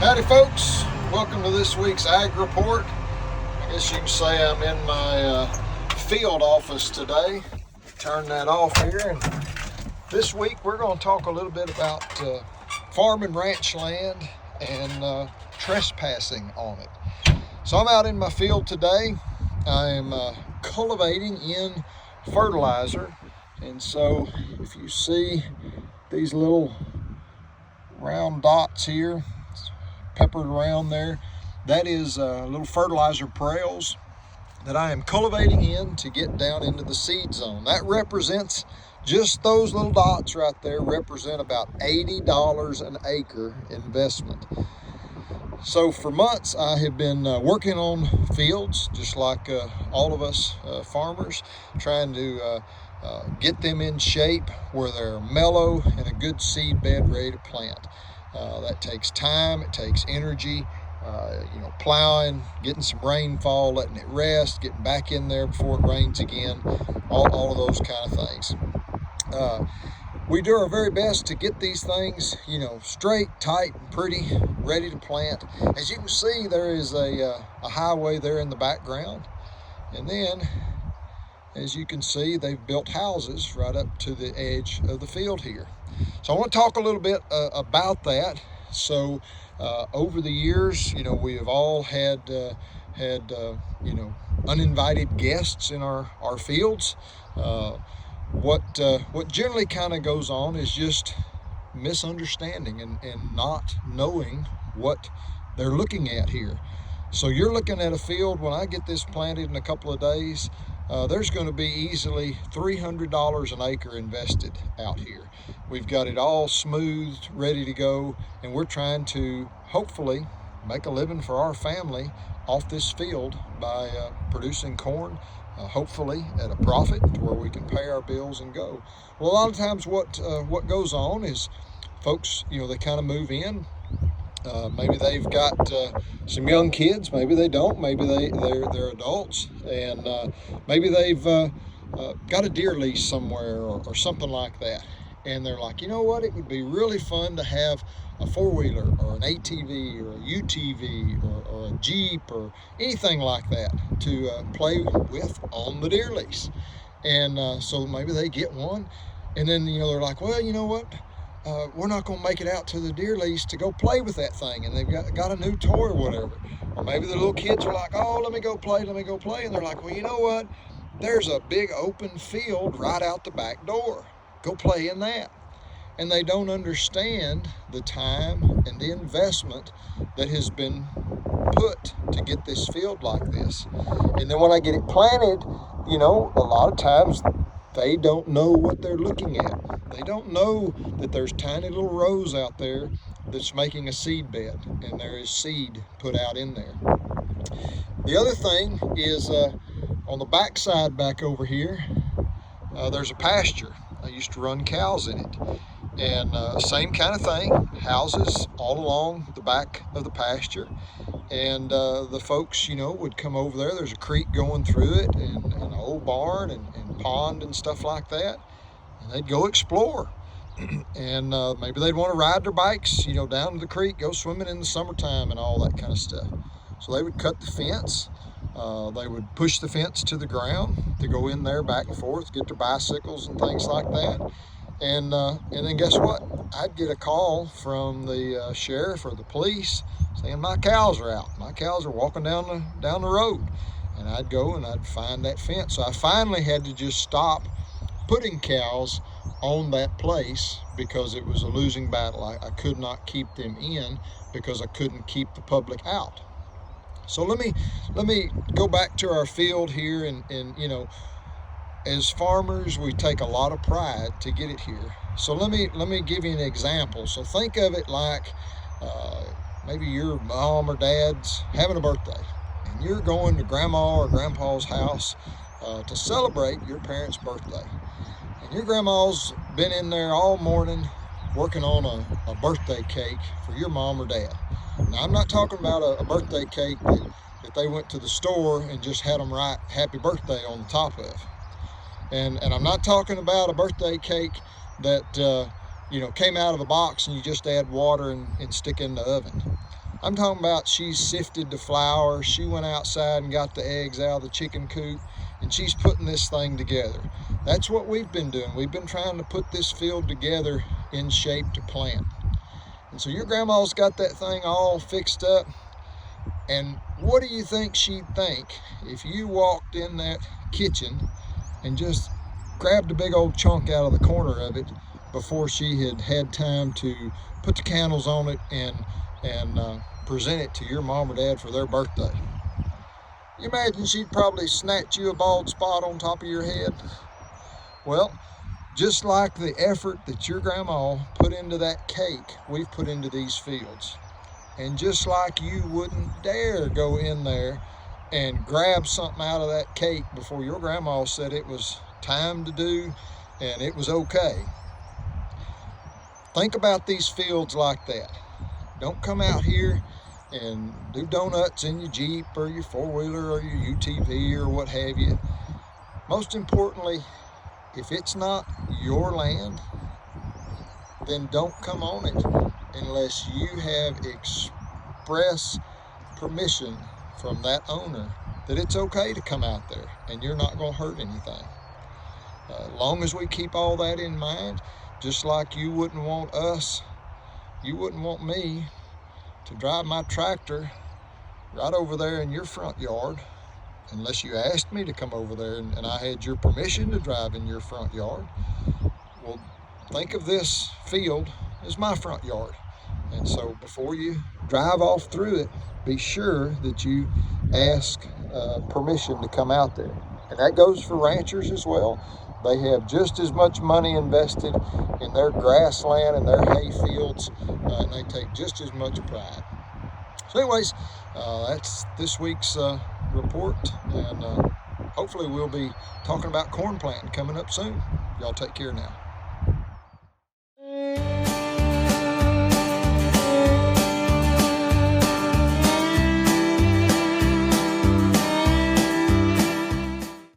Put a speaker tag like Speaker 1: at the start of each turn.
Speaker 1: Howdy folks, welcome to this week's Ag Report. I guess you can say I'm in my field office today. Turn that off here, and this week we're going to talk a little bit about farm and ranch land and trespassing on it. So I'm out in my field today. I am cultivating in fertilizer, and so if you see these little round dots here peppered around there, that is little fertilizer pails that I am cultivating in to get down into the seed zone. That represents, just those little dots right there represent about $80 an acre investment. So for months I have been working on fields, just like all of us farmers, trying to get them in shape where they're mellow and a good seed bed ready to plant. That takes time, it takes energy, plowing, getting some rainfall, letting it rest, getting back in there before it rains again, all of those kind of things. We do our very best to get these things, straight, tight, and pretty, ready to plant. As you can see, there is a highway there in the background, and then, as you can see, they've built houses right up to the edge of the field here. So I want to talk a little bit about that. So over the years, we have all had uninvited guests in our fields. What generally kind of goes on is just misunderstanding and not knowing what they're looking at here. So you're looking at a field, when I get this planted in a couple of days, there's going to be easily $300 an acre invested out here. We've got it all smoothed, ready to go, and we're trying to hopefully make a living for our family off this field by producing corn, hopefully at a profit to where we can pay our bills and go. Well, a lot of times what goes on is folks, they kind of move in. Maybe they've got some young kids, maybe they don't, maybe they're adults, and maybe they've got a deer lease somewhere or something like that. And they're like, you know what, it would be really fun to have a four-wheeler or an ATV or a UTV or a Jeep or anything like that to play with on the deer lease. And so maybe they get one, and then they're like, well, you know what, we're not going to make it out to the deer lease to go play with that thing, and they've got a new toy or whatever. Or maybe the little kids are like, oh, let me go play, and they're like, well, you know what, there's a big open field right out the back door, go play in that. And they don't understand the time and the investment that has been put to get this field like this. And then when I get it planted, a lot of times they don't know what they're looking at. They don't know that there's tiny little rows out there that's making a seed bed, and there is seed put out in there. The other thing is on the back side back over here, there's a pasture. I used to run cows in it. And same kind of thing, houses all along the back of the pasture. And the folks, would come over there. There's a creek going through it, and an old barn and pond and stuff like that. And they'd go explore. And maybe they'd want to ride their bikes, down to the creek, go swimming in the summertime and all that kind of stuff. So they would cut the fence. They would push the fence to the ground to go in there back and forth, get their bicycles and things like that. And then guess what? I'd get a call from the sheriff or the police saying my cows are out. My cows are walking down the road. And I'd go and I'd find that fence. So I finally had to just stop putting cows on that place because it was a losing battle. I could not keep them in because I couldn't keep the public out. So let me go back to our field here, and as farmers, we take a lot of pride to get it here. So let me give you an example. So think of it like maybe your mom or dad's having a birthday, and you're going to grandma or grandpa's house to celebrate your parents' birthday. And your grandma's been in there all morning working on a birthday cake for your mom or dad. Now, I'm not talking about a birthday cake that they went to the store and just had them write happy birthday on the top of. And I'm not talking about a birthday cake that came out of a box and you just add water and stick in the oven. I'm talking about she's sifted the flour, she went outside and got the eggs out of the chicken coop, and she's putting this thing together. That's what we've been doing. We've been trying to put this field together in shape to plant. And so your grandma's got that thing all fixed up. And what do you think she'd think if you walked in that kitchen and just grabbed a big old chunk out of the corner of it before she had had time to put the candles on it and present it to your mom or dad for their birthday? You imagine she'd probably snatch you a bald spot on top of your head? Well, just like the effort that your grandma put into that cake, we've put into these fields. And just like you wouldn't dare go in there and grab something out of that cake before your grandma said it was time to do and it was okay. Think about these fields like that. Don't come out here and do donuts in your Jeep or your four-wheeler or your UTV or what have you. Most importantly, if it's not your land, then don't come on it unless you have express permission from that owner that it's okay to come out there and you're not going to hurt anything. As long as we keep all that in mind, just like you wouldn't want us, you wouldn't want me to drive my tractor right over there in your front yard unless you asked me to come over there and I had your permission to drive in your front yard. Well, think of this field as my front yard. And so before you drive off through it, be sure that you ask permission to come out there. And that goes for ranchers as well. They have just as much money invested in their grassland and their hay fields, and they take just as much pride. So anyways, that's this week's report, and hopefully we'll be talking about corn planting coming up soon. Y'all take care now.